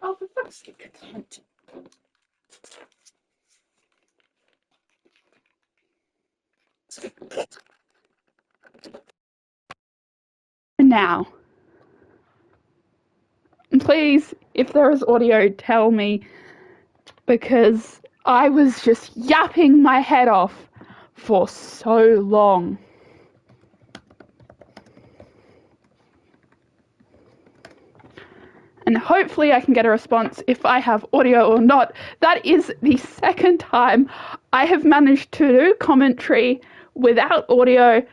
Oh, for fuck's sake, cunt. Now, please, if there is audio, tell me, because I was just yapping my head off for so long. And hopefully I can get a response if I have audio or not. That is the second time I have managed to do commentary without audio,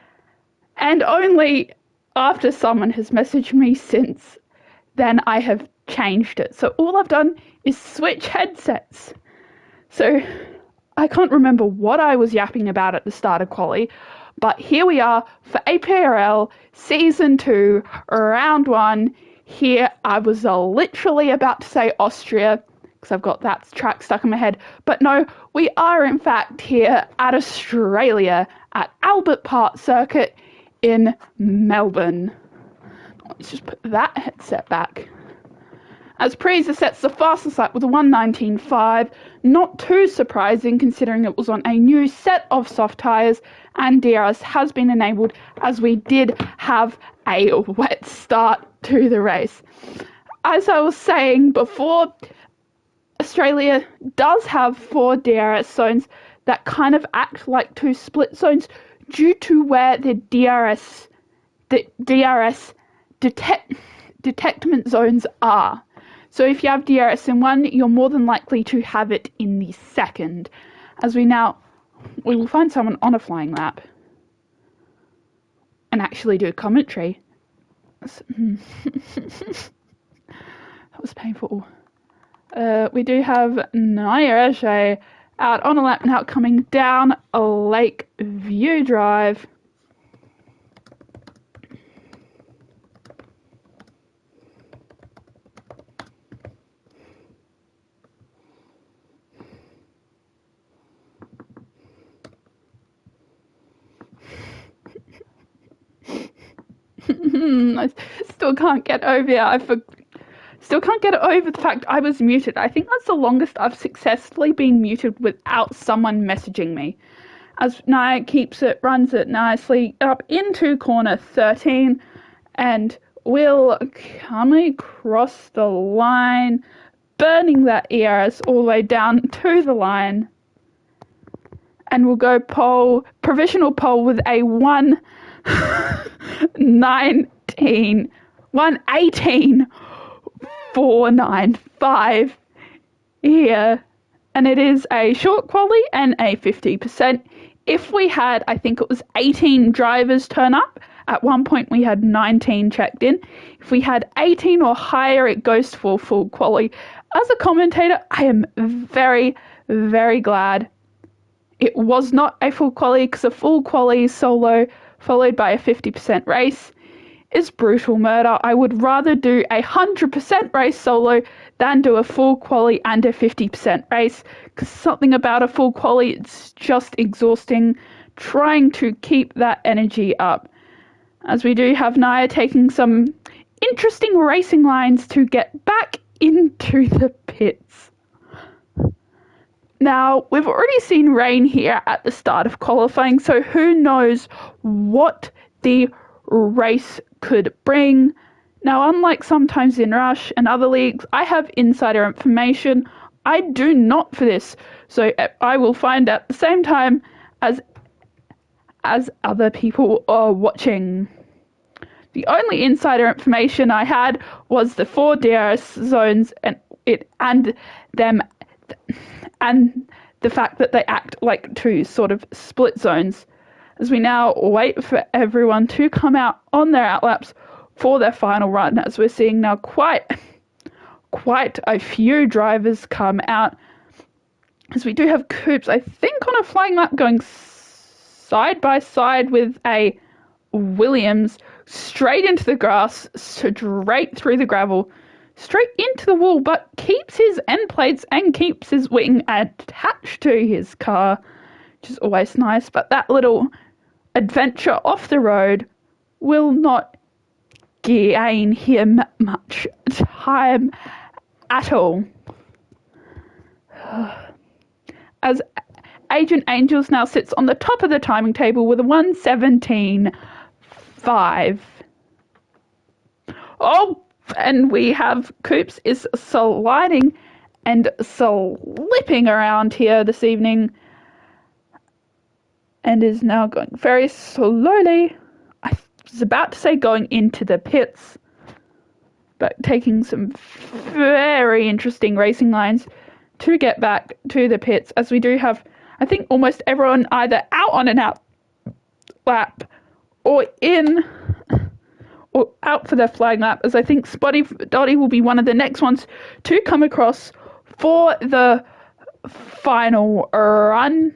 and only after someone has messaged me since then I have changed it. So all I've done is switch headsets. So I can't remember what I was yapping about at the start of quali, but here we are for APRL Season 2, Round 1. Here I was literally about to say Austria, because I've got that track stuck in my head. But no, we are in fact here at Australia, at Albert Park Circuit in Melbourne. Let's just put that headset back. As Preza sets the fastest lap with a 1:19.5, not too surprising considering it was on a new set of soft tyres, and DRS has been enabled as we did have a wet start to the race. As I was saying before, Australia does have 4 DRS zones that kind of act like 2 split zones due to where the DRS detectment zones are. So if you have DRS in one, you're more than likely to have it in the second. As we will find someone on a flying lap and actually do commentary. That was painful. We do have Naya out on a lap now, coming down a Lake View Drive. I still can't get over it. Still can't get over the fact I was muted. I think that's the longest I've successfully been muted without someone messaging me. As Naya runs it nicely up into corner 13, and will come across the line, burning that ERS all the way down to the line, and will go provisional pole with a 1:18.495 here, and it is a short quali and a 50%. If we had, I think it was 18 drivers turn up, at one point we had 19 checked in. If we had 18 or higher, it goes for full quali. As a commentator, I am very, very glad it was not a full quali, because a full quali solo followed by a 50% race is brutal murder. I would rather do a 100% race solo than do a full quali and a 50% race, because something about a full quali, it's just exhausting trying to keep that energy up. As we do have Naya taking some interesting racing lines to get back into the pits. Now, we've already seen rain here at the start of qualifying, so who knows what the race could bring. Now, unlike sometimes in Rush and other leagues, I have insider information. I do not for this, so I will find at the same time as other people are watching. The only insider information I had was the 4 DRS zones and the fact that they act like 2 sort of split zones. As we now wait for everyone to come out on their outlaps for their final run, as we're seeing now quite a few drivers come out. As we do have Coops, I think, on a flying lap going side by side with a Williams, straight into the grass, straight through the gravel, straight into the wall, but keeps his end plates and keeps his wing attached to his car, which is always nice. But that little adventure off the road will not gain him much time at all. As Agent Angels now sits on the top of the timing table with a 1:17.5. Oh, and we have Coops is sliding and slipping around here this evening and is now going very slowly. I was about to say going into the pits, but taking some very interesting racing lines to get back to the pits, as we do have, I think, almost everyone either out on an out lap or in or out for their flag lap, as I think Spotty Dotty will be one of the next ones to come across for the final run.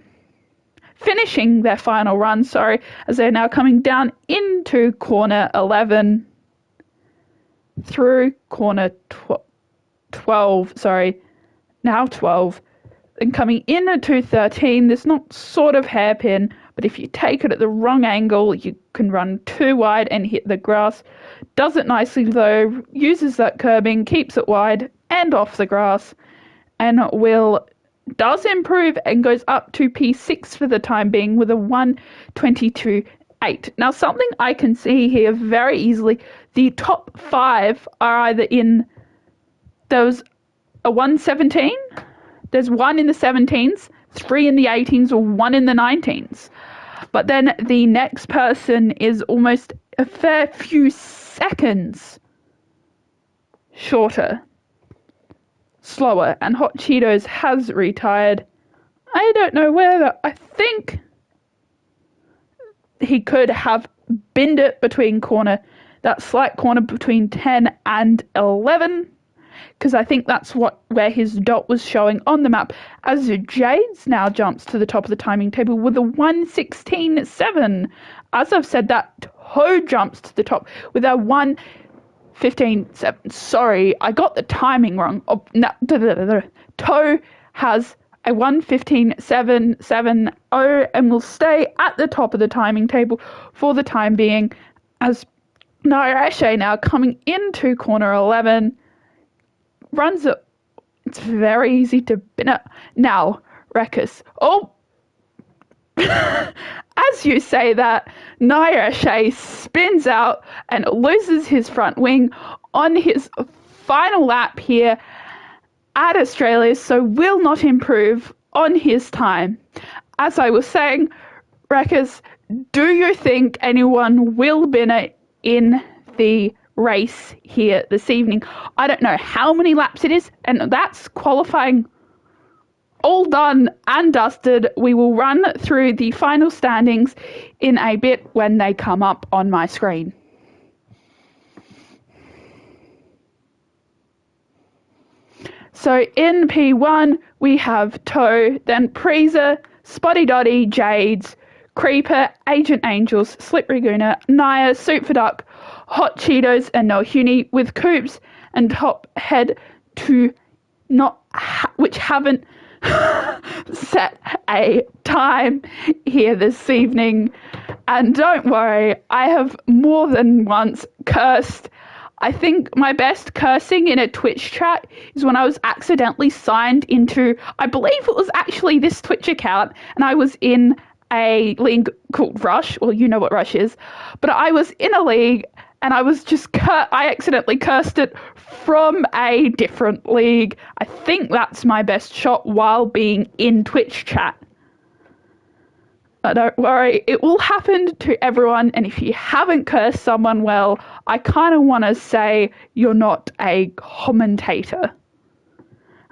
Finishing their final run, as they're now coming down into corner 11 through corner 12, now 12, and coming into 13. There's not sort of hairpin, but if you take it at the wrong angle, you can run too wide and hit the grass. Does it nicely though, uses that curbing, keeps it wide and off the grass, and does improve and goes up to P6 for the time being with a 1:22.8. Now, something I can see here very easily, the top 5 are either in, there's a 1:17, there's 1 in the 17s, 3 in the 18s, or 1 in the 19s. But then the next person is almost a fair few seconds shorter, slower, and Hot Cheetos has retired. I don't know whether, I think he could have binned it between that slight corner between 10 and 11, because I think that's where his dot was showing on the map, as Jades now jumps to the top of the timing table with a 1:16.7. As I've said, that Toe jumps to the top with a 1:15.7. Sorry, I got the timing wrong. Oh, no, Toe has a 1:15.770 and will stay at the top of the timing table for the time being, as Nairashe now coming into corner 11 runs it. It's very easy to bin it. Now, Rekus. Oh! As you say that, Nairashe spins out and loses his front wing on his final lap here at Australia, so will not improve on his time. As I was saying, Rekus, do you think anyone will bin it in the race here this evening? I don't know how many laps it is, and that's qualifying all done and dusted. We will run through the final standings in a bit when they come up on my screen. So in P1 we have Toe, then Preeza, Spotty Dotty, Jades, Creeper, Agent Angels, Slip Raguna, Naya, Soup for Duck, Hot Cheetos, and Nohuni, with Coops and Top Head to which haven't set a time here this evening. And don't worry, I have more than once cursed. I think my best cursing in a Twitch chat is when I was accidentally signed into, I believe it was actually this Twitch account, and I was in a league called Rush. Well, you know what Rush is. But I was in a league and I was just I accidentally cursed it from a different league. I think that's my best shot while being in Twitch chat. But don't worry, it will happen to everyone, and if you haven't cursed someone, well, I kind of want to say you're not a commentator.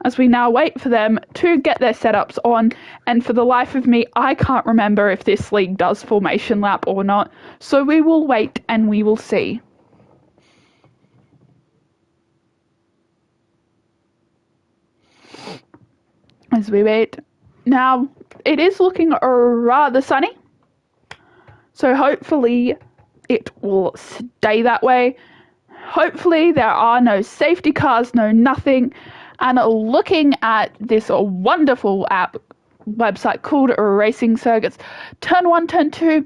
As we now wait for them to get their setups on, and for the life of me, I can't remember if this league does formation lap or not, so we will wait and we will see. As we wait, now it is looking rather sunny, so hopefully it will stay that way. Hopefully there are no safety cars, no nothing. And looking at this wonderful website called Racing Circuits, Turn 1, Turn 2,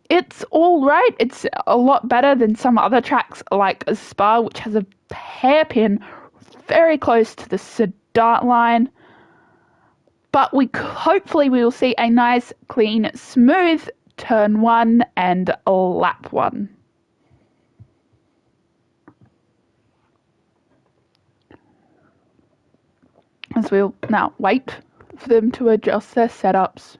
it's all right. It's a lot better than some other tracks like Spa, which has a hairpin very close to the start line. But hopefully we will see a nice, clean, smooth turn 1 and lap 1. As we'll now wait for them to adjust their setups.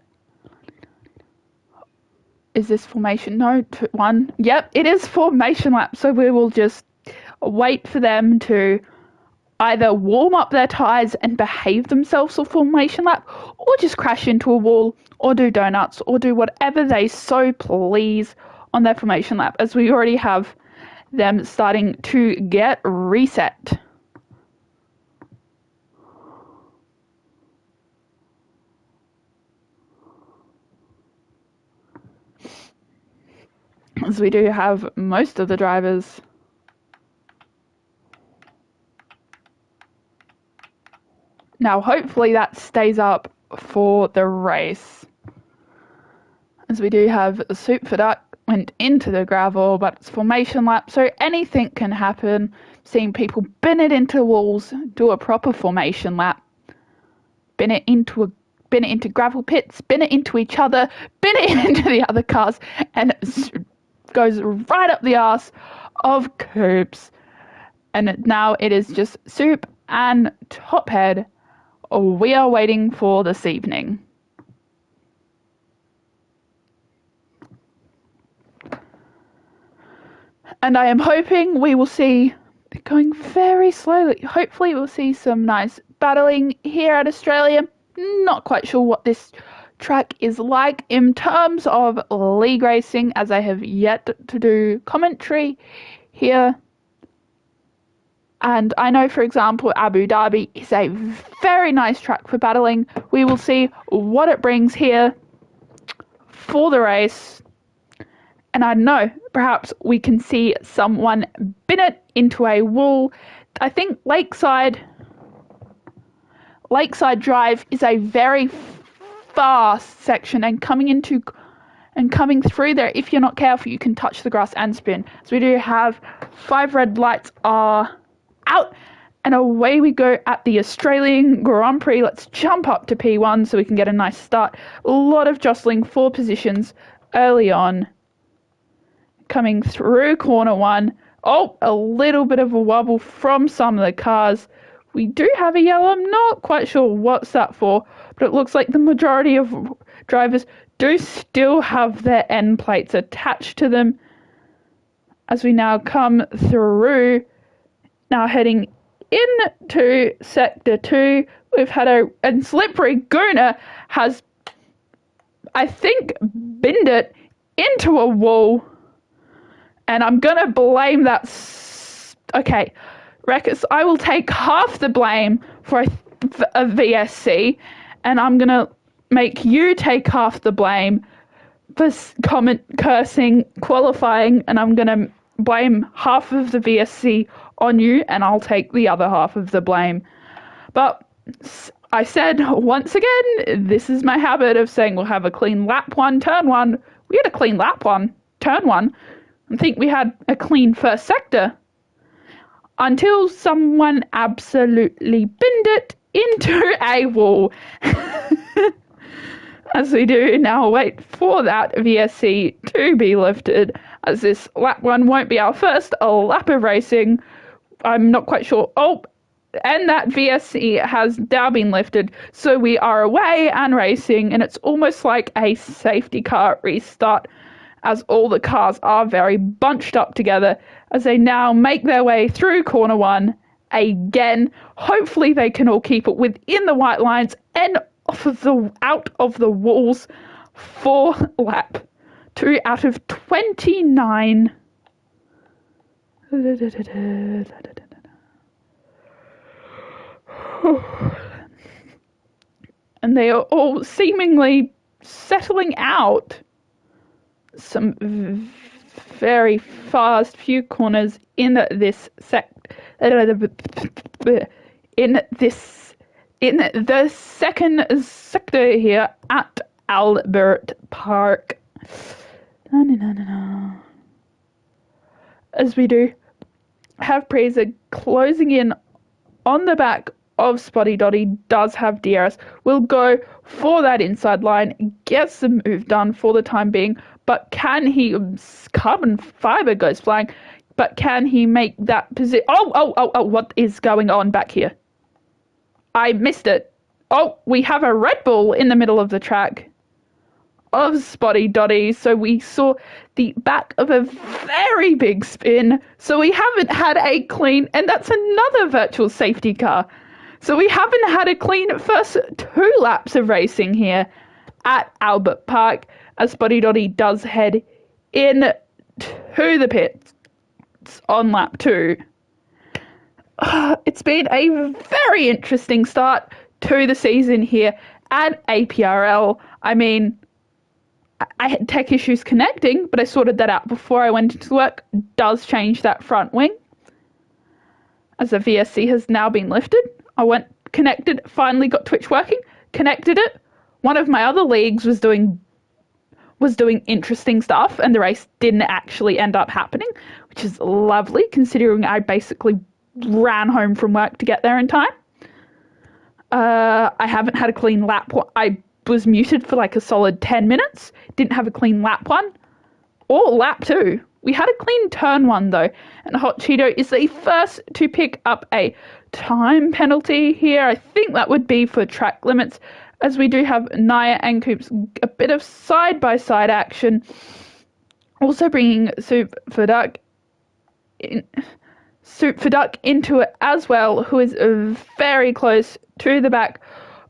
Is this formation? No, 1. Yep, it is formation lap. So we will just wait for them to either warm up their tyres and behave themselves for formation lap, or just crash into a wall, or do donuts, or do whatever they so please on their formation lap, as we already have them starting to get reset. As we do have most of the drivers now. Hopefully that stays up for the race, as we do have Soup for Duck went into the gravel, but it's formation lap, so anything can happen. Seeing people bin it into walls, do a proper formation lap, bin it into gravel pits, bin it into each other, bin it into the other cars, and it goes right up the arse of Coops. And now it is just Soup and Tophead we are waiting for this evening. And I am hoping we will see, going very slowly, hopefully we'll see some nice battling here at Australia. Not quite sure what this track is like in terms of league racing, as I have yet to do commentary here. And I know, for example, Abu Dhabi is a very nice track for battling. We will see what it brings here for the race. And I know, perhaps we can see someone bin it into a wall. I think Lakeside Drive is a very fast section, and coming through there, if you're not careful, you can touch the grass and spin. So we do have 5 red lights are out, and away we go at the Australian Grand Prix. Let's jump up to P1 so we can get a nice start. A lot of jostling for positions early on. Coming through corner 1. Oh, a little bit of a wobble from some of the cars. We do have a yellow. I'm not quite sure what's that for, but it looks like the majority of drivers do still have their end plates attached to them. As we now come through, now heading into Sector 2, we've had and Slippery Gooner has, I think, binned it into a wall. And I'm going to blame that. Okay, Rekus, I will take half the blame for a VSC, and I'm going to make you take half the blame for cursing, qualifying, and I'm going to blame half of the VSC on you, and I'll take the other half of the blame. But I said, once again, this is my habit of saying we'll have a clean lap 1, turn 1. We had a clean lap 1, turn 1. I think we had a clean first sector until someone absolutely binned it into a wall. As we do now wait for that VSC to be lifted, as this lap 1 won't be our first lap of racing. I'm not quite sure. Oh, and that VSC has now been lifted, so we are away and racing, and it's almost like a safety car restart, as all the cars are very bunched up together as they now make their way through corner 1 again. Hopefully they can all keep it within the white lines and out of the walls for lap 2 out of 29. And they are all seemingly settling out. Some very fast few corners in this in the second sector here at Albert Park. As we do have Preza closing in on the back of Spotty Dotty does have DRS, will go for that inside line, gets the move done for the time being, but can he, carbon fibre goes flying, but can he make that position? Oh, what is going on back here? I missed it. Oh, we have a Red Bull in the middle of the track of Spotty Dotty, so we saw the back of a very big spin, so we haven't had a clean, and that's another virtual safety car. So we haven't had a clean first 2 laps of racing here at Albert Park, as Spotty Dotty does head in to the pits on lap 2. It's been a very interesting start to the season here at APRL. I mean, I had tech issues connecting, but I sorted that out before I went into work. Does change that front wing, as the VSC has now been lifted. I went, connected, finally got Twitch working, connected it. One of my other leagues was doing interesting stuff, and the race didn't actually end up happening, which is lovely, considering I basically ran home from work to get there in time. I haven't had a clean lap. I was muted for like a solid 10 minutes. Didn't have a clean lap 1 or lap 2. We had a clean turn 1 though, and Hot Cheeto is the first to pick up a time penalty here. I think that would be for track limits, as we do have Naya and Coops a bit of side-by-side action. Also bringing Soup for Duck into it as well, who is very close to the back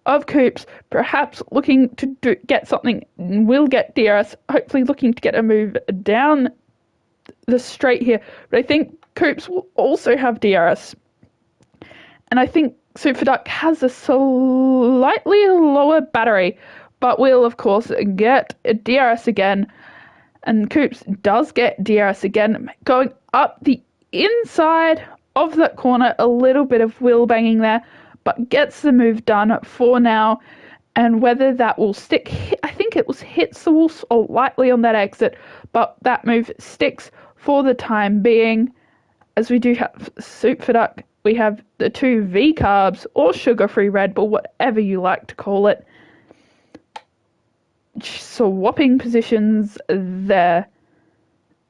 of Coops, perhaps looking to get something, will get DRS, hopefully looking to get a move down the straight here. But I think Coops will also have DRS. And I think Super Duck has a slightly lower battery, but will, of course, get a DRS again. And Coops does get DRS again, going up the inside of that corner, a little bit of wheel banging there, but gets the move done for now. And whether that will stick, I think it hits the wall lightly on that exit, but that move sticks for the time being. As we do have Soup for Duck, we have the 2 V-carbs or sugar-free Red Bull, whatever you like to call it, swapping positions there.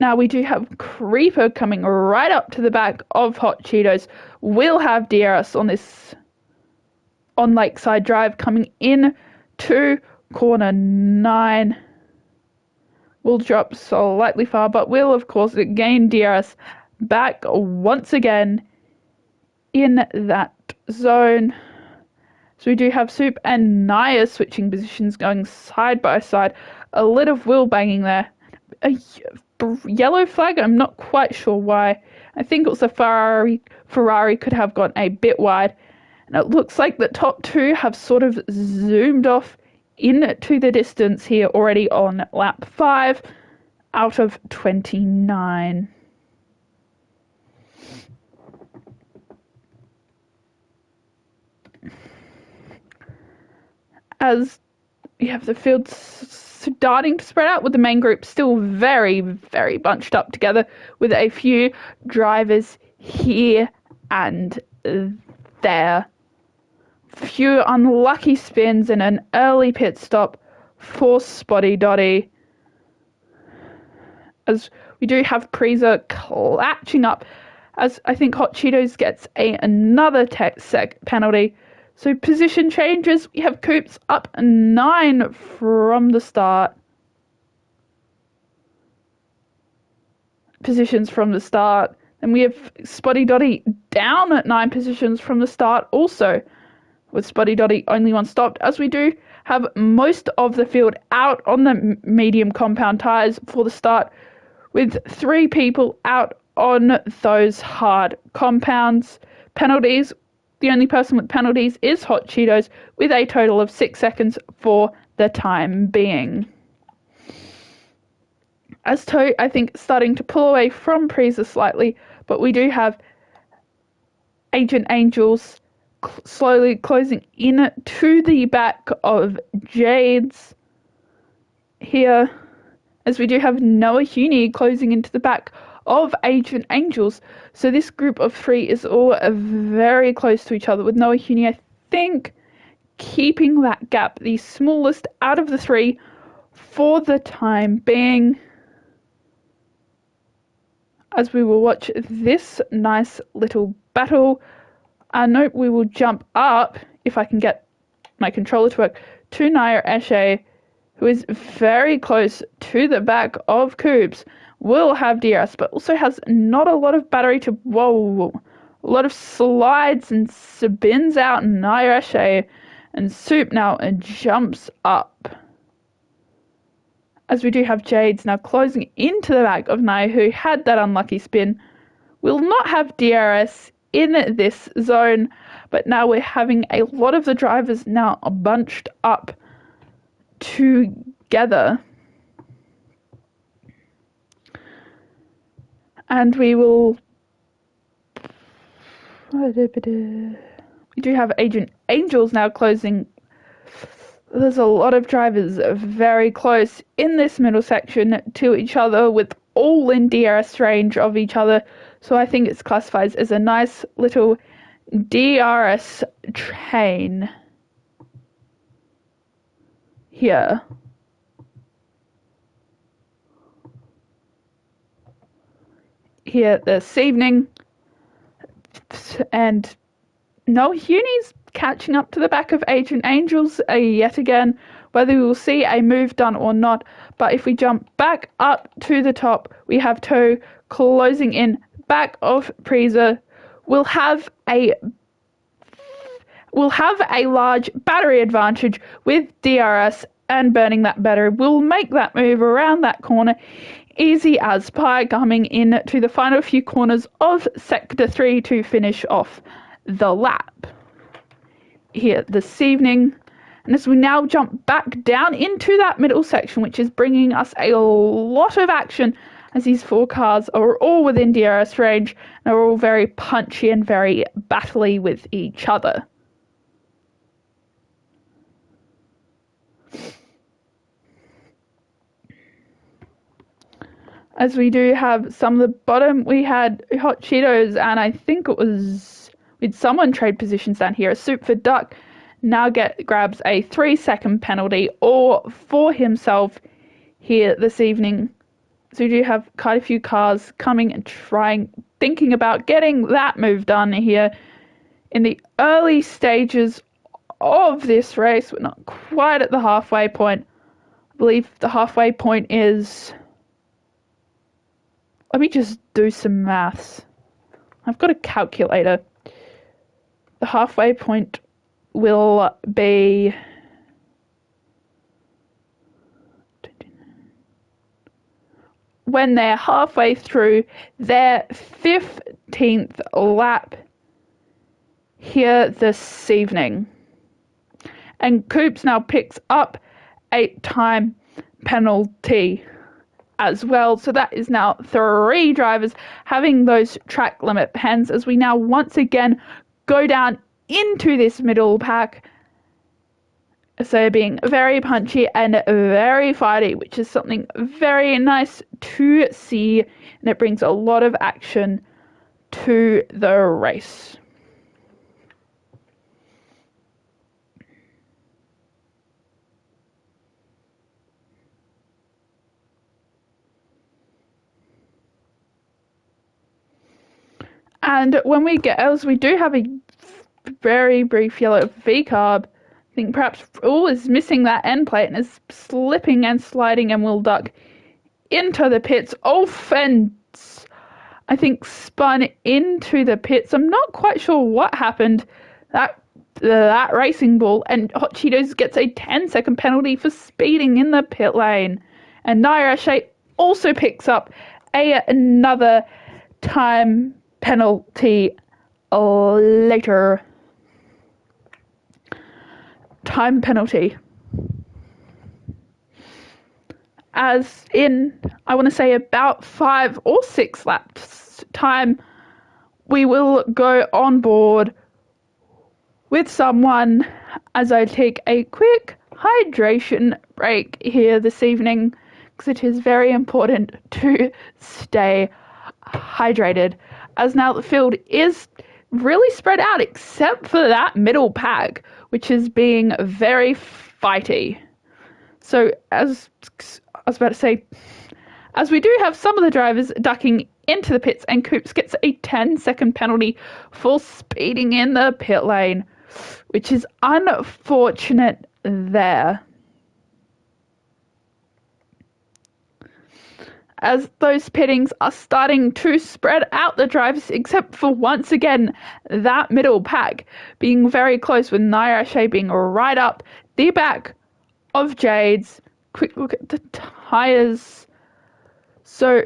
Now we do have Creeper coming right up to the back of Hot Cheetos. We'll have DRS on Lakeside Drive coming in to corner 9. Will drop slightly far, but will of course gain DRS back once again in that zone. So we do have Soup and Naya switching positions, going side by side. A little wheel banging there. A yellow flag, I'm not quite sure why. I think it was a Ferrari could have gone a bit wide. And it looks like the top 2 have sort of zoomed off into the distance here already on lap 5 out of 29. As you have the field starting to spread out, with the main group still very, very bunched up together, with a few drivers here and there. Few unlucky spins and an early pit stop for Spotty Dotty. As we do have Preza catching up, as I think Hot Cheetos gets another tech penalty. So position changes, we have Coops up 9 from the start. Positions from the start. And we have Spotty Dotty down at 9 positions from the start also, with Spotty Dotty only 1 stopped, as we do have most of the field out on the medium compound tyres for the start, with 3 people out on those hard compounds. Penalties, the only person with penalties is Hot Cheetos, with a total of 6 seconds for the time being. As Toe, I think, starting to pull away from Preza slightly, but we do have Agent Angels slowly closing in to the back of Jade's here, as we do have Noah Huney closing into the back of Agent Angels. So this group of 3 is all very close to each other, with Noah Huni, I think, keeping that gap, the smallest out of the 3 for the time being, as we will watch this nice little battle. Note we will jump up, if I can get my controller to work, to Nair Eshe, who is very close to the back of Coops. Will have DRS, but also has not a lot of battery to... Whoa. A lot of slides and spins out Nair Eshe, and Soup now jumps up. As we do have Jades now closing into the back of Nai, who had that unlucky spin. Will not have DRS in this zone, but now we're having a lot of the drivers now bunched up together. And we will... We do have Agent Angels now closing. There's a lot of drivers very close in this middle section to each other, with all in DRS range of each other. So I think it's classified as a nice little DRS train here. Here this evening. And Noah Huni's catching up to the back of Agent Angels yet again, whether we will see a move done or not. But if we jump back up to the top, we have Toe closing in back of Preza. We'll have a large battery advantage with DRS, and burning that battery will make that move around that corner easy as pie, coming in to the final few corners of Sector 3 to finish off the lap here this evening. And as we now jump back down into that middle section, which is bringing us a lot of action, as these 4 cars are all within DRS range and are all very punchy and very battly with each other. As we do have some of the bottom, we had Hot Cheetos, and I think it was with someone trade positions down here. A Soup for Duck now grabs a 3-second penalty, all for himself here this evening. So we do have quite a few cars coming and thinking about getting that move done here in the early stages of this race. We're not quite at the halfway point. I believe the halfway point is... Let me just do some maths. I've got a calculator. The halfway point will be... when they're halfway through their 15th lap here this evening. And Coops now picks up a time penalty as well. So that is now 3 drivers having those track limit pens, as we now once again go down into this middle pack. So being very punchy and very fighty, which is something very nice to see, and it brings a lot of action to the race. And when we get else, we do have a very brief yellow V-carb. I think perhaps Fool is missing that end plate and is slipping and sliding, and will duck into the pits. Offense, I think, spun into the pits. I'm not quite sure what happened. That racing ball, and Hot Cheetos gets a 10-second penalty for speeding in the pit lane. And Nair Eshe also picks up another time penalty later. Time penalty. As in, I want to say about 5 or 6 laps time, we will go on board with someone as I take a quick hydration break here this evening, because it is very important to stay hydrated, as now the field is really spread out except for that middle pack, which is being very fighty. So, as I was about to say, as we do have some of the drivers ducking into the pits, and Coops gets a 10-second penalty for speeding in the pit lane, which is unfortunate there. As those pittings are starting to spread out the drivers, except for once again that middle pack being very close, with Nairashe being right up the back of Jade's. Quick look at the tyres. So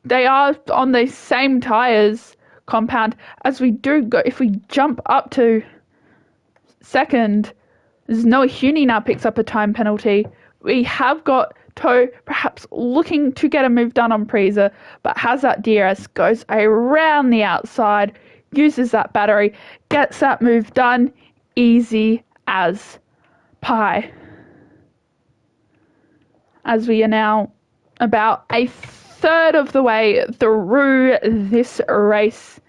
they are on the same tyres compound. As we do go, if we jump up to second, Noah Huni now picks up a time penalty. We have got Toe perhaps looking to get a move done on Preeza, but has that DRS, goes around the outside, uses that battery, gets that move done, easy as pie. As we are now about a third of the way through this race,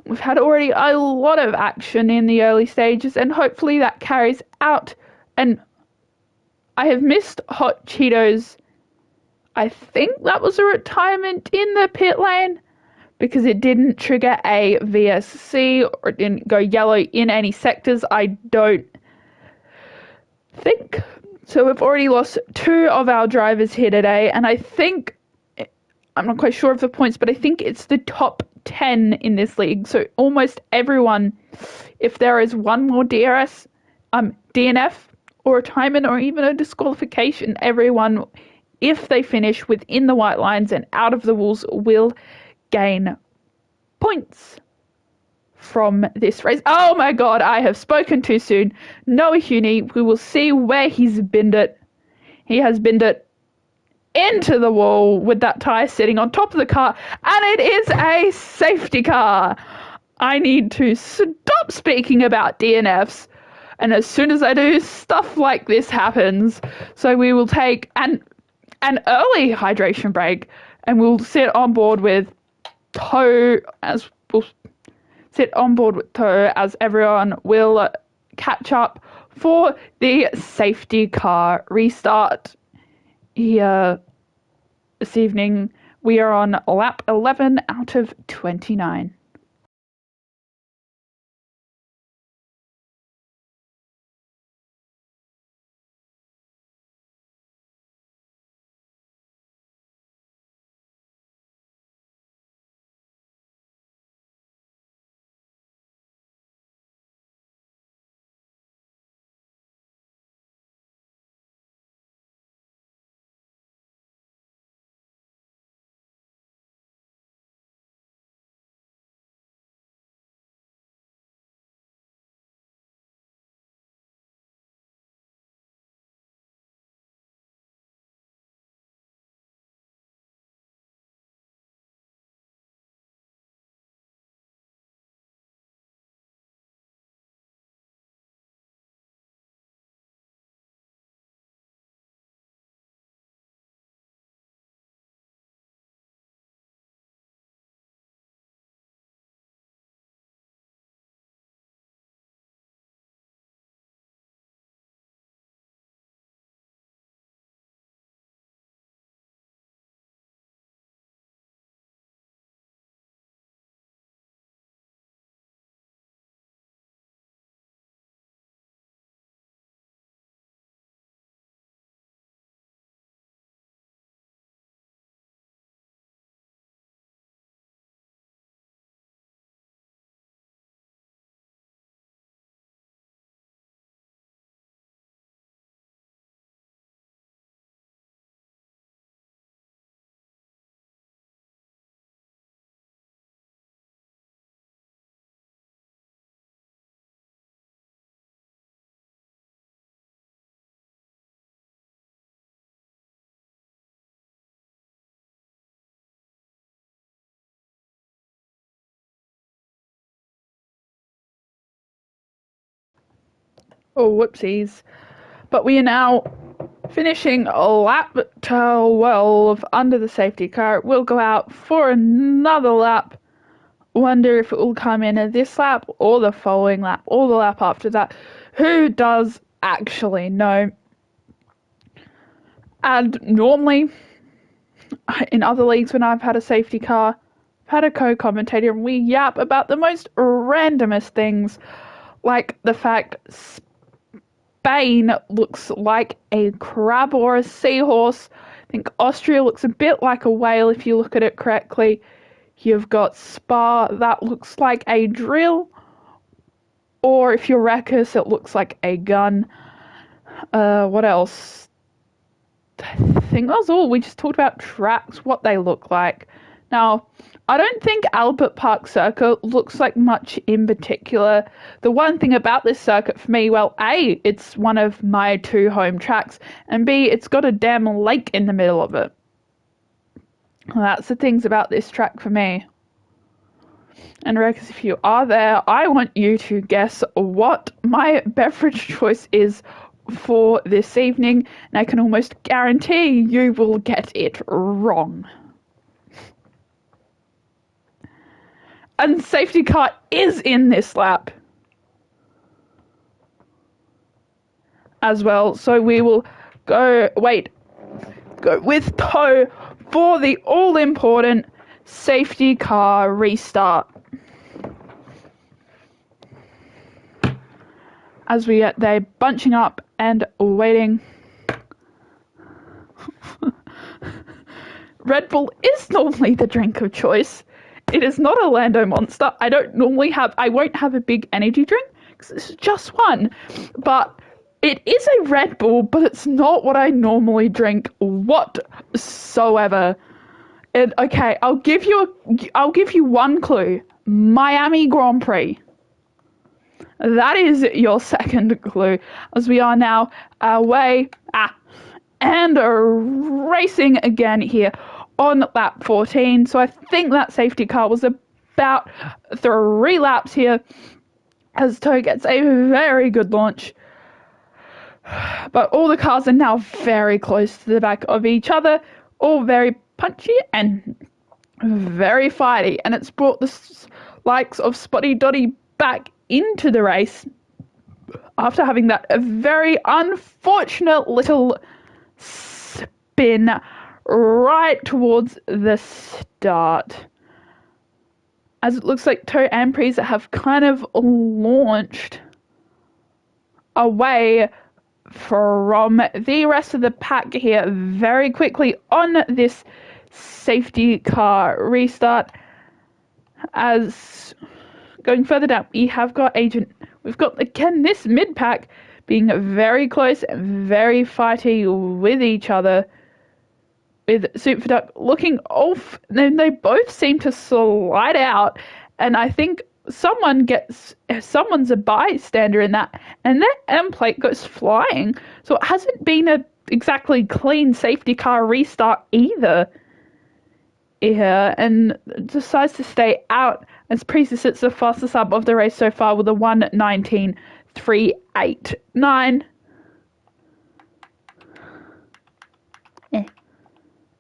we've had already a lot of action in the early stages, and hopefully that carries out. And I have missed Hot Cheetos. I think that was a retirement in the pit lane, because it didn't trigger a VSC or it didn't go yellow in any sectors, I don't think. So we've already lost 2 of our drivers here today, and I think, I'm not quite sure of the points, but I think it's the top 10 in this league. So almost everyone, if there is one more DRS, DNF, or a retirement, or even a disqualification, everyone, if they finish within the white lines and out of the walls, will gain points from this race. Oh my god, I have spoken too soon. Noah Huni, we will see where he's binned it. He has binned it into the wall with that tyre sitting on top of the car, and it is a safety car. I need to stop speaking about DNFs, and as soon as I do, stuff like this happens. So we will take an early hydration break, and we'll sit on board with Toe, as everyone will catch up for the safety car restart. Here this evening, we are on lap 11 out of 29. Oh, whoopsies. But we are now finishing lap 12 under the safety car. It will go out for another lap. Wonder if it will come in this lap or the following lap or the lap after that. Who does actually know? And normally, in other leagues, when I've had a safety car, I've had a co-commentator and we yap about the most randomest things, like the fact Spain looks like a crab or a seahorse. I think Austria looks a bit like a whale if you look at it correctly. You've got Spa, that looks like a drill. Or if you're Rackus, it looks like a gun. What else? I think that was all. We just talked about tracks, what they look like. Now, I don't think Albert Park Circuit looks like much in particular. The one thing about this circuit for me, well, A, it's one of my 2 home tracks, and B, it's got a damn lake in the middle of it. Well, that's the things about this track for me. And Rex, if you are there, I want you to guess what my beverage choice is for this evening, and I can almost guarantee you will get it wrong. And safety car is in this lap as well, so we will go with Toe for the all-important safety car restart. As we get there bunching up and waiting. Red Bull is normally the drink of choice. It is not a Lando Monster. I won't have a big energy drink because it's just one. But it is a Red Bull, but it's not what I normally drink whatsoever. Okay, I'll give you one clue. Miami Grand Prix. That is your second clue, as we are now away and racing again here on lap 14. So I think that safety car was about 3 laps here, as Toe gets a very good launch. But all the cars are now very close to the back of each other, all very punchy and very fighty, and it's brought the likes of Spotty Dotty back into the race after having that very unfortunate little spin right towards the start, as it looks like Toe and Priza have kind of launched away from the rest of the pack here very quickly on this safety car restart. As going further down, we've got again this mid-pack being very close and very fighty with each other, with Super Duck looking off. Then they both seem to slide out, and I think someone's a bystander in that, and that M plate goes flying. So it hasn't been a exactly clean safety car restart either here, and decides to stay out as Priest sits the fastest up of the race so far with a 1:19.389.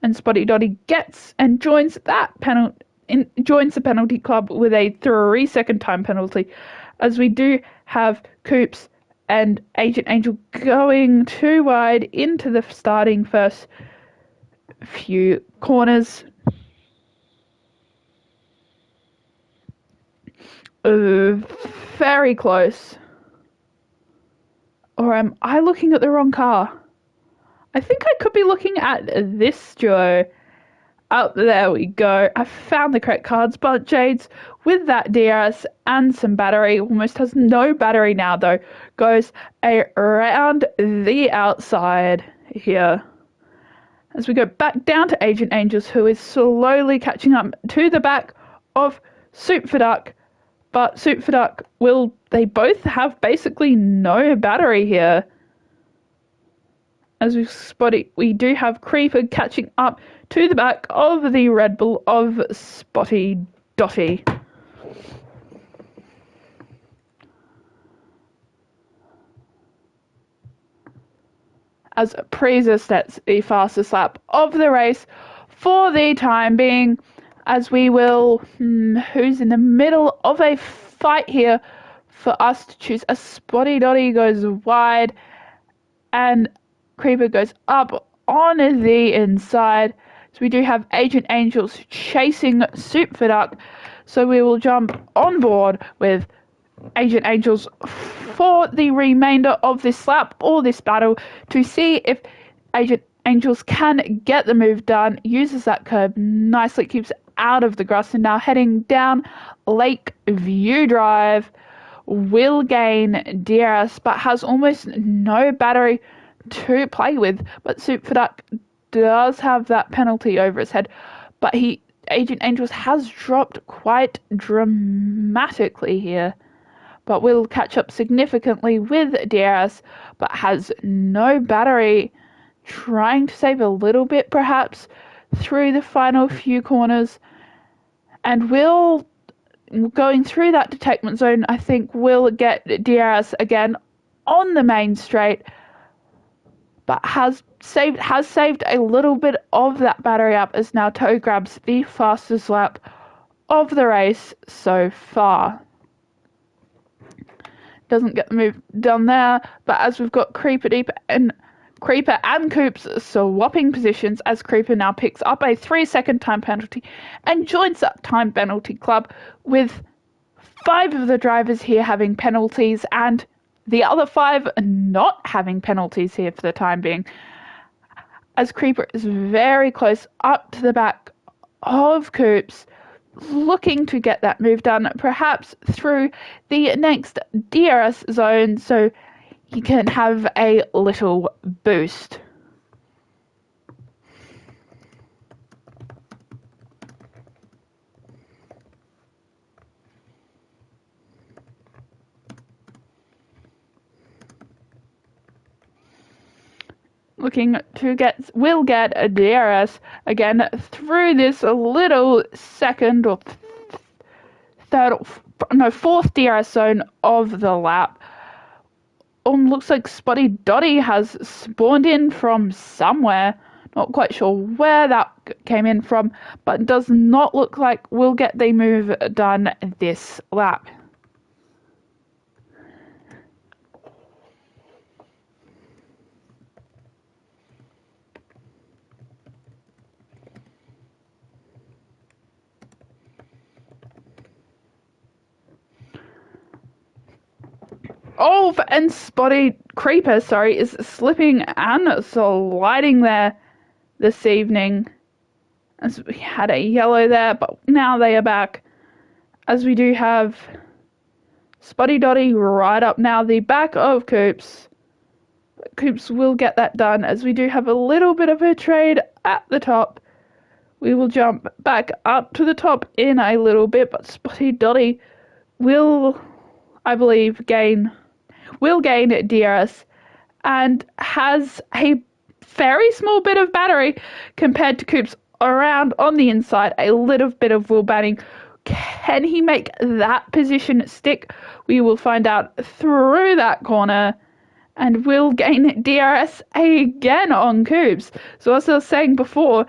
And Spotty Dotty gets and joins that joins the penalty club with a 3-second time penalty, as we do have Coops and Agent Angel going too wide into the starting first few corners. Very close. Or am I looking at the wrong car? I think I could be looking at this duo. Oh, there we go. I found the correct cards, but Jades with that DRS and some battery, almost has no battery now though, goes around the outside here. As we go back down to Agent Angels, who is slowly catching up to the back of Soup for Duck. But Soup for Duck, they both have basically no battery here. As we do have Creeper catching up to the back of the Red Bull of Spotty Dotty. as Priza sets the fastest lap of the race for the time being, as we will, who's in the middle of a fight here for us to choose. A Spotty Dotty goes wide and Creeper goes up on the inside. So we do have Agent Angels chasing Soup for Duck. So we will jump on board with Agent Angels for the remainder of this lap or this battle to see if Agent Angels can get the move done. Uses that curb nicely, keeps it out of the grass, and now heading down Lake View Drive. Will gain DRS but has almost no battery to play with. But Soup for Duck does have that penalty over his head, but Agent Angels has dropped quite dramatically here, but will catch up significantly with DRS but has no battery, trying to save a little bit perhaps through the final few corners, and will, going through that detectment zone, I think will get DRS again on the main straight, but has saved a little bit of that battery up, as now Toe grabs the fastest lap of the race so far. Doesn't get the move done there, but as we've got Creeper and Coops swapping positions, as Creeper now picks up a 3-second time penalty and joins that time penalty club, with 5 of the drivers here having penalties and the other 5 not having penalties here for the time being, as Creeper is very close up to the back of Coops, looking to get that move done, perhaps through the next DRS zone, so he can have a little boost. Will get a DRS again through this little second or fourth DRS zone of the lap. Looks like Spotty Dotty has spawned in from somewhere. Not quite sure where that came in from, but does not look like we'll get the move done this lap. And Spotty Creeper, is slipping and sliding there this evening, as we had a yellow there, but now they are back, as we do have Spotty Dotty right up now the back of Coops. Coops will get that done, as we do have a little bit of a trade at the top. We will jump back up to the top in a little bit, but Spotty Dotty will, I believe, gain DRS and has a very small bit of battery compared to Coops around on the inside, a little bit of wheel batting. Can he make that position stick? We will find out through that corner, and will gain DRS again on Coops. So as I was saying before,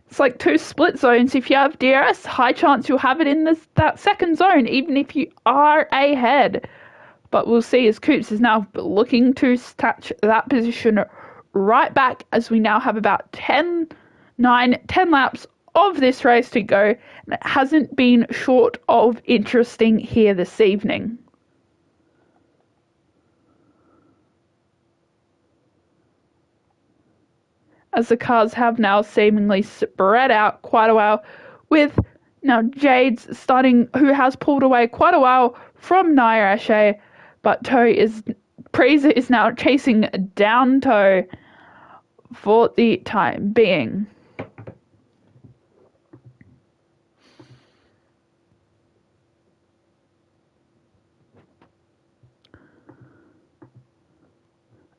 it's like 2 split zones. If you have DRS, high chance you'll have it in that second zone, even if you are ahead. But we'll see, as Coops is now looking to touch that position right back, as we now have about 10 laps of this race to go, and it hasn't been short of interesting here this evening. As the cars have now seemingly spread out quite a while, with now Jade's who has pulled away quite a while from Nair Ashe, but Priza is now chasing down Toe for the time being.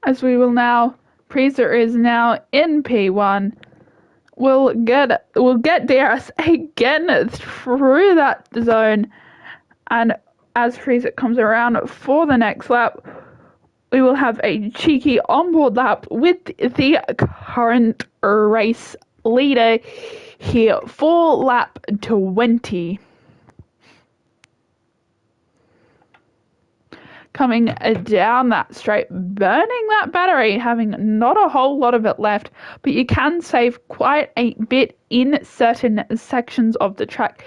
As we will now, Priza is now in P1. We'll get DRS again through that zone, and as Priza comes around for the next lap, we will have a cheeky onboard lap with the current race leader here for lap 20. Coming down that straight, burning that battery, having not a whole lot of it left, but you can save quite a bit in certain sections of the track.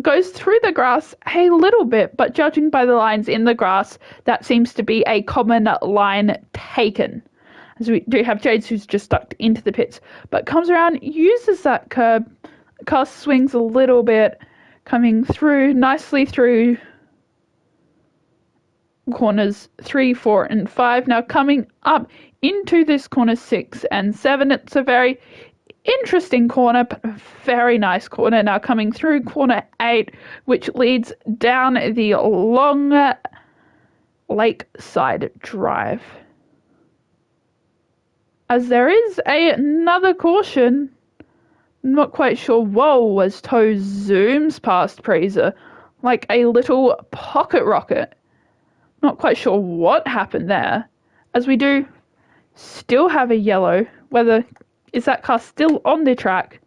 Goes through the grass a little bit, but judging by the lines in the grass, that seems to be a common line taken. As we do have Jades, who's just ducked into the pits, but comes around, uses that curb, car swings a little bit, coming through nicely through corners 3, 4, and 5. Now coming up into this corner 6 and 7, it's a very interesting corner, but a very nice corner. Now coming through corner 8, which leads down the long lakeside drive. As there is another caution, I'm not quite sure. Whoa, as Toe zooms past Preezer like a little pocket rocket. Not quite sure what happened there, as we do still have a yellow. Whether is that car still on the track?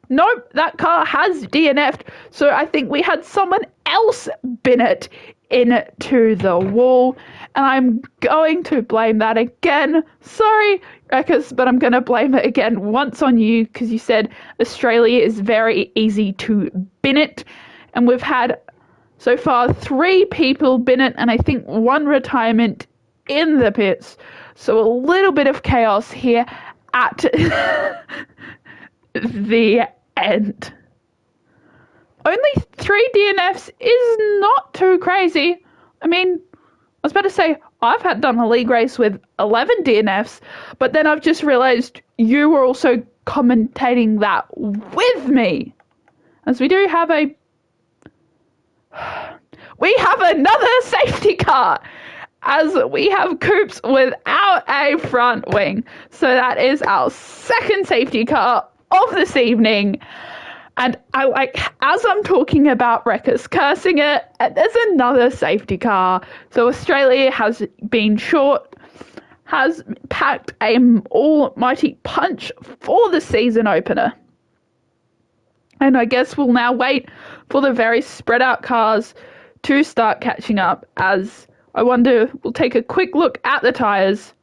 Nope, that car has DNF'd, so I think we had someone else bin it into the wall, and I'm going to blame that again. Sorry, Rekus, but I'm going to blame it again once on you, because you said Australia is very easy to bin it, and we've had so far 3 people bin it, and I think 1 retirement in the pits. So a little bit of chaos here at the end. Only 3 DNFs is not too crazy. I mean, I was about to say, I've done a league race with 11 DNFs, but then I've just realised you were also commentating that with me. As we do have another safety car, as we have Coops without a front wing. So that is our second safety car of this evening. And as I'm talking about Rekus cursing it, there's another safety car. So Australia has been short, has packed an almighty punch for the season opener. And I guess we'll now wait for the very spread out cars to start catching up, as I wonder, we'll take a quick look at the tyres,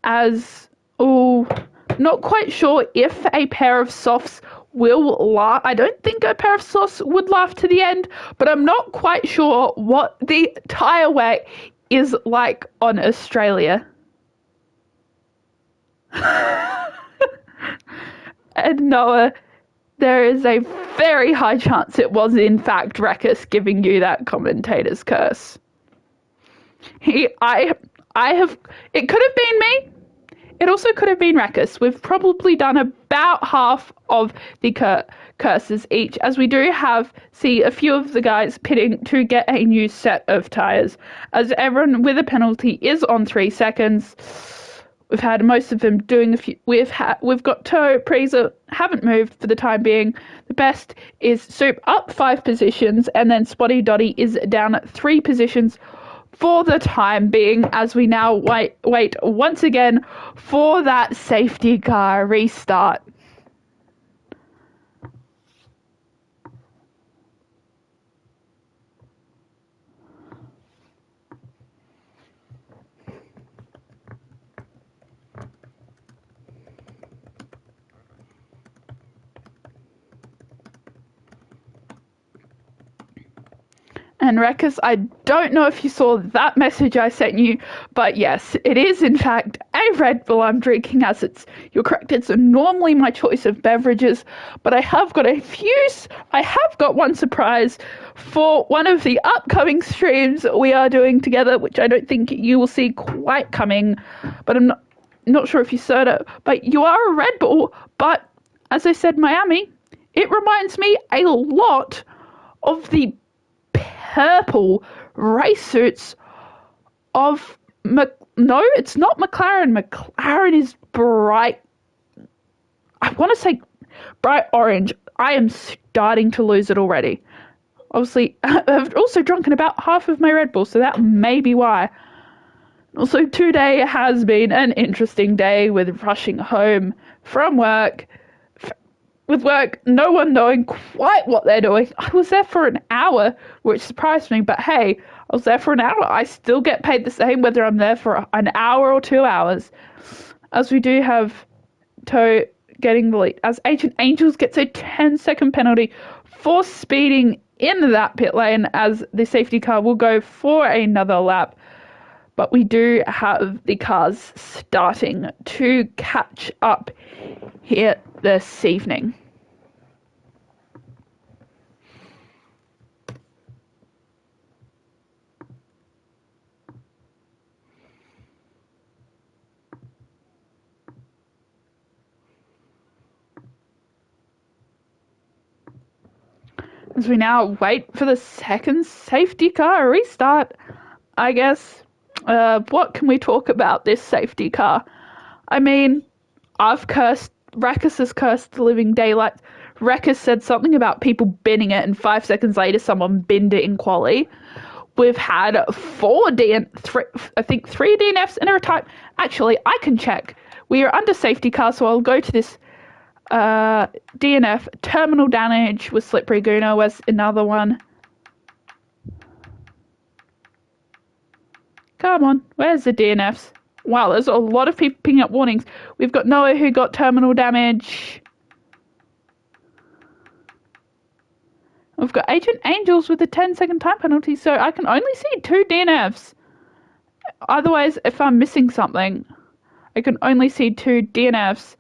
as, not quite sure if a pair of softs will last. I don't think a pair of softs would last to the end, but I'm not quite sure what the tyre weight is like on Australia. And Noah, there is a very high chance it was in fact Rekus giving you that commentator's curse. It could have been me. It also could have been Rekus. We've probably done about half of the curses each, as we do see a few of the guys pitting to get a new set of tyres, as everyone with a penalty is on 3 seconds. We've had most of them doing a few. We've got Toe, Preezer, haven't moved for the time being. The best is Soup up 5 positions, and then Spotty Dotty is down 3 positions for the time being, as we now wait once again for that safety car restart. And Rekus, I don't know if you saw that message I sent you, but yes, it is in fact a Red Bull I'm drinking, as you're correct, it's normally my choice of beverages, but I have got one surprise for one of the upcoming streams we are doing together, which I don't think you will see quite coming, but I'm not sure if you saw it, but you are a Red Bull, but as I said, Miami, it reminds me a lot of the purple race suits of no, it's not McLaren. McLaren is bright, I want to say bright orange. I am starting to lose it already. Obviously, I've also drunken about half of my Red Bull, so that may be why. Also, today has been an interesting day with rushing home from work. With work, no one knowing quite what they're doing. I was there for an hour, which surprised me, but hey, I was there for an hour. I still get paid the same whether I'm there for an hour or 2 hours. As we do have Toe getting the lead, as Agent Angels gets a 10-second penalty for speeding in that pit lane, as the safety car will go for another lap. But we do have the cars starting to catch up here this evening. As we now wait for the second safety car restart, I guess. What can we talk about this safety car? I mean, Rackus has cursed the living daylights. Rackus said something about people binning it, and 5 seconds later, someone binned it in quali. We've had three DNFs in a time. Actually, I can check. We are under safety car, so I'll go to this DNF. Terminal damage with Slippery Guna was another one. Come on, where's the DNFs? Wow, there's a lot of people picking up warnings. We've got Noah who got terminal damage. We've got Agent Angels with a 10-second time penalty, so I can only see 2 DNFs. Otherwise, if I'm missing something, I can only see 2 DNFs,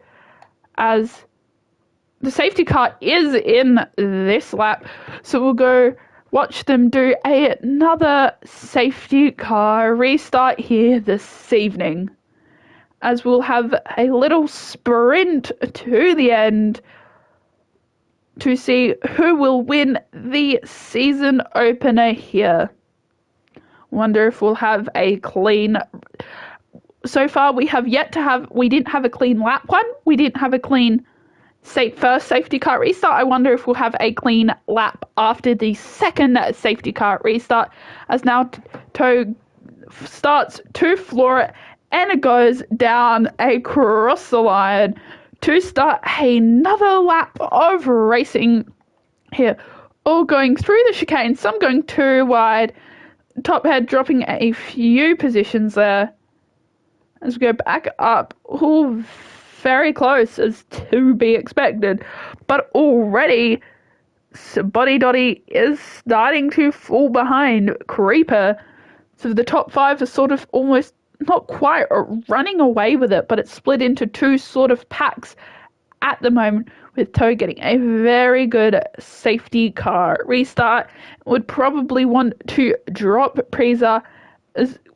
as the safety car is in this lap. So we'll go watch them do another safety car restart here this evening, as we'll have a little sprint to the end to see who will win the season opener here. Wonder if we'll have a clean... So far, we didn't have a clean lap one. We didn't have a clean first safety car restart. I wonder if we'll have a clean lap after the second safety car restart, as now Toe starts to floor it, and it goes down across the line to start another lap of racing here. All going through the chicane, some going too wide. Top head dropping a few positions there. As we go back up, very close as to be expected. But already, Spotty Dotty is starting to fall behind Creeper. So the top 5 are sort of almost not quite running away with it, but it's split into 2 sort of packs at the moment, with Toe getting a very good safety car restart. Would probably want to drop Preza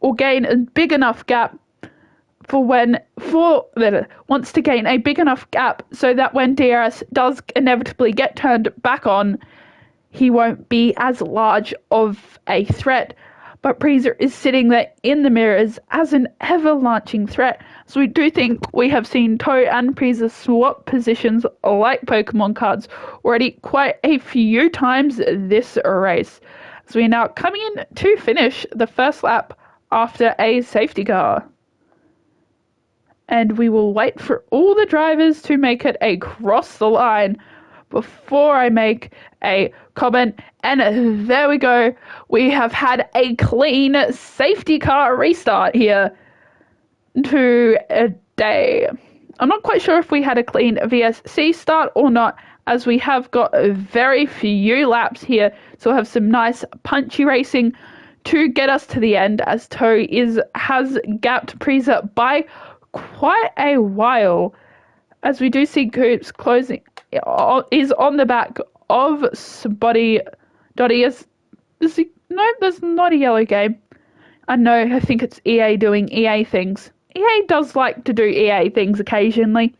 or gain a big enough gap wants to gain a big enough gap so that when DRS does inevitably get turned back on, he won't be as large of a threat. But Preza is sitting there in the mirrors as an ever-launching threat. So we do think we have seen Toe and Preza swap positions like Pokemon cards already quite a few times this race. So we are now coming in to finish the first lap after a safety car. And we will wait for all the drivers to make it across the line before I make a comment. And there we go. We have had a clean safety car restart here today. I'm not quite sure if we had a clean VSC start or not, as we have got very few laps here. So we'll have some nice punchy racing to get us to the end, as Toe has gapped Preza by quite a while, as we do see Coops closing is on the back of Spotty Dotty. No, there's not a yellow game. I think it's EA doing EA things. EA does like to do EA things occasionally.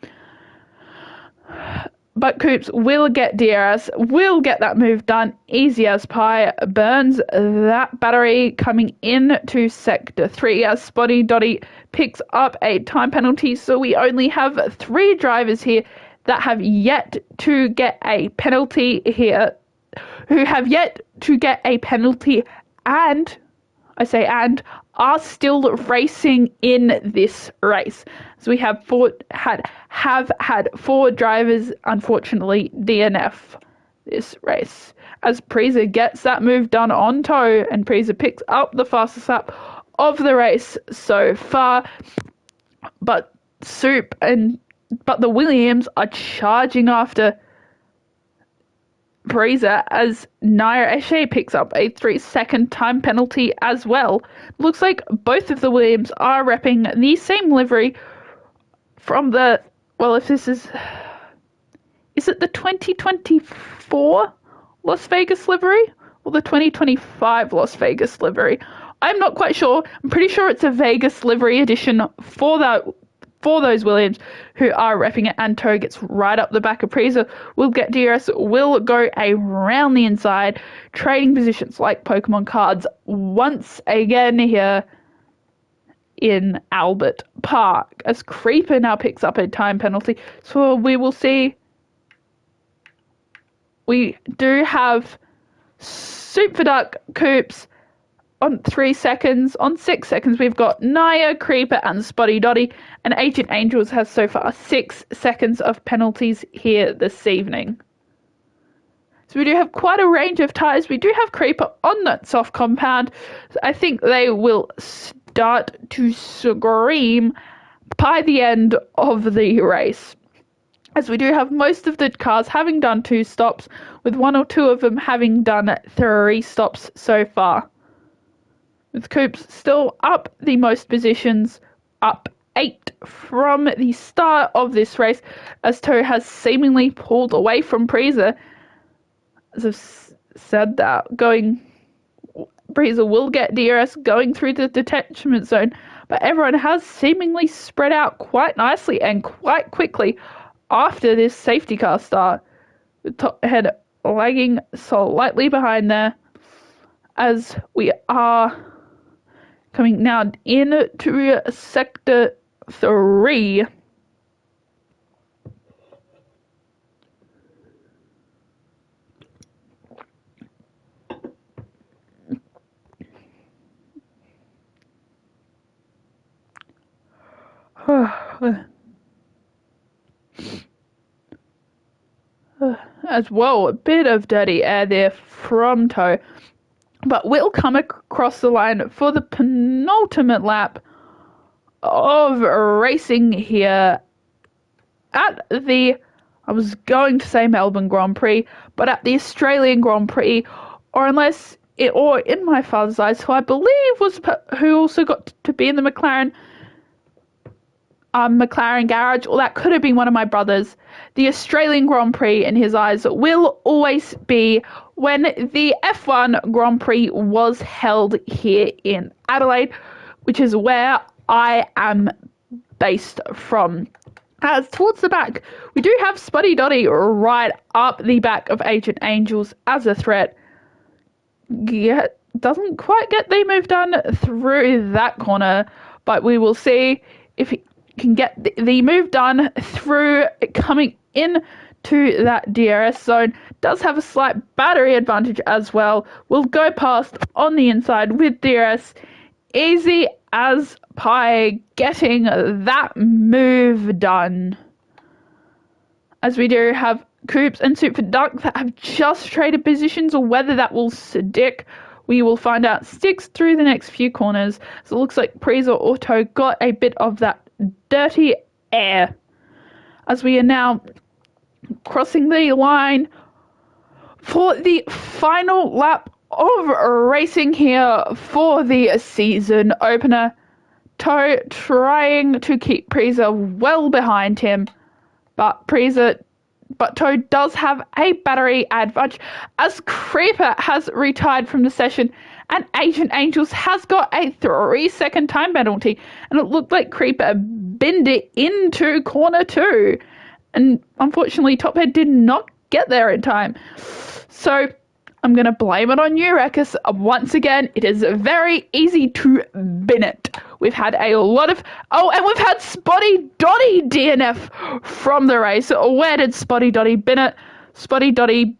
But Coops will get DRS, will get that move done easy as pie, burns that battery coming into Sector 3 as Spotty Dotty picks up a time penalty. So we only have 3 drivers here that have yet to get a penalty here, who have yet to get a penalty and, I say and, are still racing in this race. So we have had four drivers unfortunately DNF this race. As Priza gets that move done on toe, and Priza picks up the fastest lap of the race so far, but the Williams are charging after Priza as Nair Eshe picks up a 3-second time penalty as well. Looks like both of the Williams are repping the same livery from the, well, if this is it the 2024 Las Vegas livery or the 2025 Las Vegas livery? I'm not quite sure. I'm pretty sure it's a Vegas livery edition for those Williams who are repping it, and Toe gets right up the back of Priza. Will get DRS, will go around the inside, trading positions like Pokemon cards once again here in Albert Park, as Creeper now picks up a time penalty. So we will see. We do have Soup for Duck, Coops on 3 seconds. On 6 seconds, we've got Naya, Creeper, and Spotty Dotty. And Agent Angels has so far 6 seconds of penalties here this evening. So we do have quite a range of tyres. We do have Creeper on that soft compound. So I think they will start to scream by the end of the race, as we do have most of the cars having done 2 stops, with 1 or 2 of them having done 3 stops so far. With Coops still up the most positions, up 8 from the start of this race, as Toe has seemingly pulled away from Priza. As I've said that, Priza will get DRS going through the detachment zone, but everyone has seemingly spread out quite nicely and quite quickly after this safety car start, with Top Head lagging slightly behind there, as we are coming now into Sector 3. As well, a bit of dirty air there from Toe, but we'll come across the line for the penultimate lap of racing here at the, I was going to say Melbourne Grand Prix, but at the Australian Grand Prix, or in my father's eyes, who I believe who also got to be in the McLaren garage, or that could have been one of my brothers. The Australian Grand Prix in his eyes will always be when the F1 Grand Prix was held here in Adelaide, which is where I am based from. As towards the back, we do have Spotty Dotty right up the back of Agent Angels as a threat. Doesn't quite get the move done through that corner, but we will see if he can get the move done through coming in to that DRS zone. Does have a slight battery advantage as well. Will go past on the inside with DRS. Easy as pie getting that move done. As we do have Coops and Super Duck that have just traded positions, or whether that will stick, we will find out. Sticks through the next few corners. So it looks like Priza Auto got a bit of that dirty air, as we are now crossing the line for the final lap of racing here for the season opener. Toe trying to keep Priza well behind him, but Toe does have a battery advantage, as Creeper has retired from the session, and Agent Angels has got a 3-second time penalty, and it looked like Creeper binned it into corner 2, and unfortunately Tophead did not get there in time. So I'm going to blame it on you, Rekus. Once again, it is very easy to bin it. We've had a lot of... Oh, and we've had Spotty Dotty DNF from the race. Where did Spotty Dotty bin it? Spotty Dotty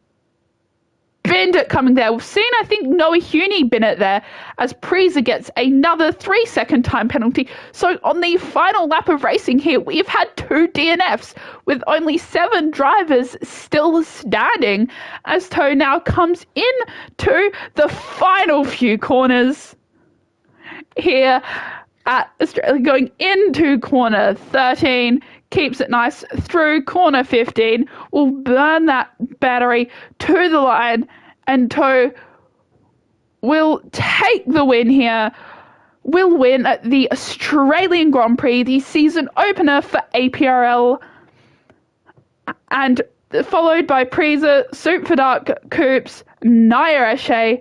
binned it coming there. We've seen, I think, Noah Huni bin it there as Priza gets another 3-second time penalty. So on the final lap of racing here, we've had 2 DNFs with only 7 drivers still standing as Toe now comes in to the final few corners here at Australia, going into corner 13. Keeps it nice through corner 15. Will burn that battery to the line, and Toe will take the win here. Will win at the Australian Grand Prix, the season opener for APRL, and followed by Priza, Soup for Dark, Coops, Naya Eshe.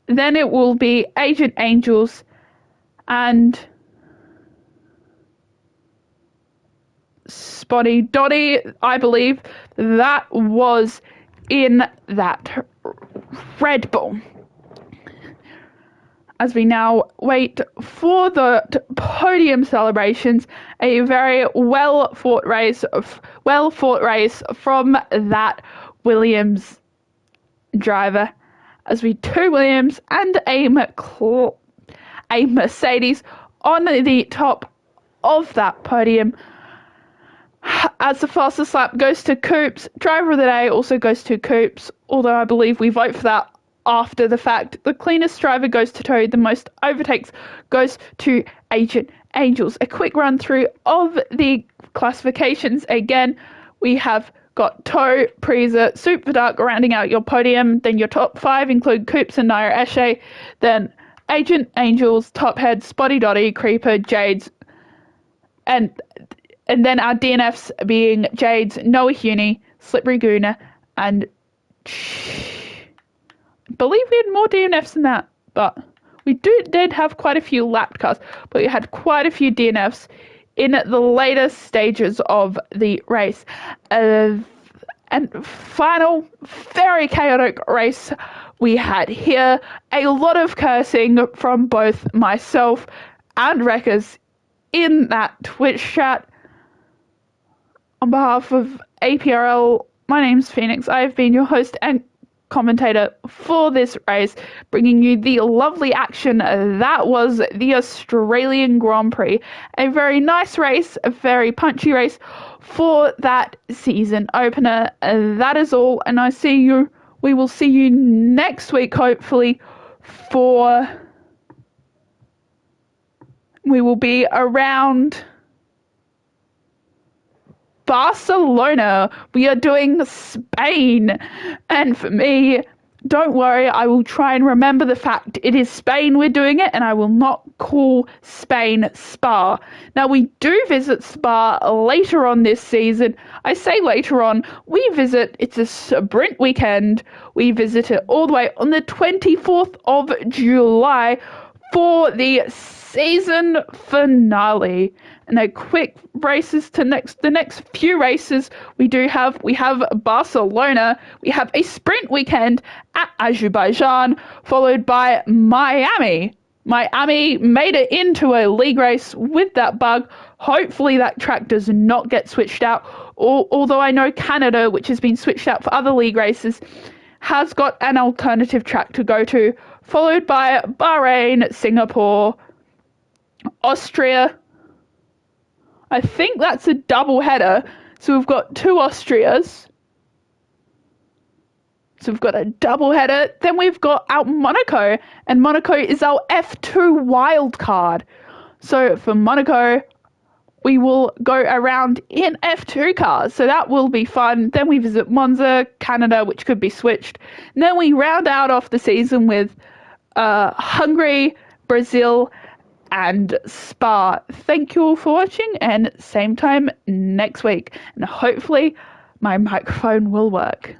Then it will be Agent Angels and Spotty Dotty. I believe that was in that Red Bull. As we now wait for the podium celebrations, a very well fought race from that Williams driver, as we 2 Williams and a Mercedes on the top of that podium. As the fastest lap goes to Coops, driver of the day also goes to Coops, although I believe we vote for that after the fact. The cleanest driver goes to Toe, the most overtakes goes to Agent Angels. A quick run through of the classifications. Again, we have got Toe, Priza, Soup for Dark rounding out your podium. Then your top 5 include Coops and Naya Eshe. Then Agent Angels, Top Head, Spotty Dotty, Creeper, Jades, and then our DNFs being Jades, Noah Huni, Slippery Guna, and I believe we had more DNFs than that, but we did have quite a few lapped cars, but we had quite a few DNFs in the later stages of the race. And final, very chaotic race we had here. A lot of cursing from both myself and Wreckers in that Twitch chat. On behalf of APRL, my name's Phoenix. I have been your host and commentator for this race, bringing you the lovely action that was the Australian Grand Prix. A very nice race, a very punchy race for that season opener. That is all, and we will see you next week, hopefully, we will be around Barcelona. We are doing Spain, and for me, don't worry, I will try and remember the fact it is Spain we're doing it, and I will not call Spain Spa. Now, we do visit Spa later on this season. I say later on, it's a sprint weekend. We visit it all the way on the 24th of July for the season finale. And a quick races to the next few races we have Barcelona, we have a sprint weekend at Azerbaijan, followed by Miami. Miami made it into a league race with that bug. Hopefully that track does not get switched out, although I know Canada, which has been switched out for other league races, has got an alternative track to go to, followed by Bahrain, Singapore, Austria. I think that's a double header. So we've got 2 Austrias. So we've got a double header. Then we've got our Monaco. And Monaco is our F2 wild card. So for Monaco, we will go around in F2 cars. So that will be fun. Then we visit Monza, Canada, which could be switched. And then we round out off the season with Hungary, Brazil, and Spa. Thank you all for watching, and same time next week, and hopefully my microphone will work.